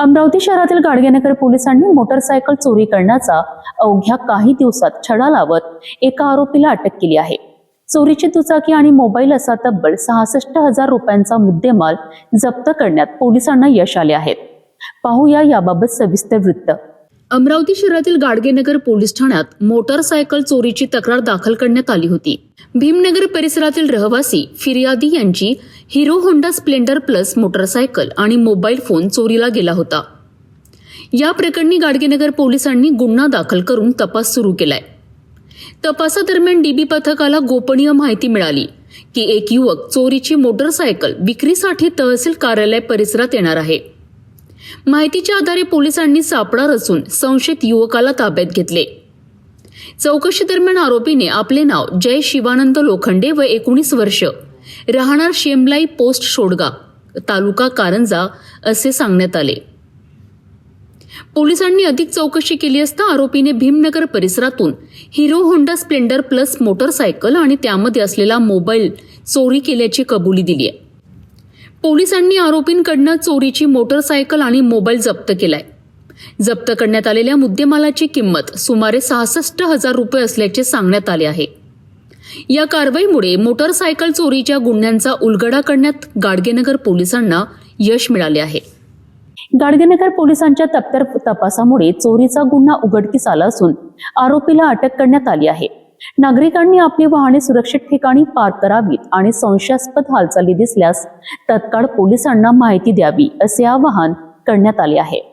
अमरावती शहरातील गाडगेनगर पोलिसांनी मोटरसायकल चोरी करण्याचा अवघ्या काही दिवसात छडा लावत एका आरोपीला अटक केली आहे. चोरीची दुचाकी आणि मोबाईल असा तब्बल 66,000 रुपयांचा मुद्देमाल जप्त करण्यात पोलिसांना यश आले आहे. पाहूया याबाबत सविस्तर वृत्त. अमरावती शहरातील गाडगेनगर पोलीस ठाण्यात मोटरसायकल चोरीची तक्रार दाखल करण्यात आली होती. भीमनगर परिसरातील रहिवासी फिर्यादी यांची hero Honda Splendor plus motorcycle आणि मोबाईल फोन चोरीला गेला होता. या प्रकरणी गाडगेनगर पोलिसांनी गुन्हा दाखल करून तपास सुरू केलाय. तपासादरम्यान डीबी पथकाला गोपनीय माहिती मिळाली की एक युवक चोरीची मोटरसायकल विक्रीसाठी तहसील कार्यालय परिसरात येणार आहे. माहितीच्या आधारे पोलिसांनी सापळा रचून संशयित युवकाला ताब्यात घेतले. चौकशी दरम्यान आरोपीने आपले नाव जय शिवानंद लोखंडे व 19 वर्ष, राहणार शेमलाई पोस्ट शोडगाव, तालुका कारंजा असे सांगण्यात आले. पोलिसांनी अधिक चौकशी केली असता आरोपीने भीमनगर परिसरातून hero Honda Splendor plus motorcycle आणि त्यामध्ये असलेला मोबाईल चोरी केल्याची कबुली दिली आहे. पोलिसांनी आरोपींकडनं चोरीची मोटरसायकल आणि मोबाईल जप्त केलाय. जप्त करण्यात आलेल्या मुद्देमालाची किंमत सुमारे 66,000 रुपये असल्याचे सांगण्यात आले आहे. या कारवाईमुळे मोटरसायकल चोरीच्या गुन्ह्यांचा उलगडा करण्यात गाडगेनगर पोलिसांना यश मिळाले आहे. गाडगेनगर पोलिसांच्या तत्पर तपासामुळे चोरीचा गुन्हा उघडकीस आला असून आरोपीला अटक करण्यात आली आहे. नागरिकांनी आपली वाहने सुरक्षित ठिकाणी पार्क करावीत आणि संशयास्पद हालचाली दिसल्यास तत्काळ पोलिसांना माहिती द्यावी असे आवाहन करण्यात आले आहे.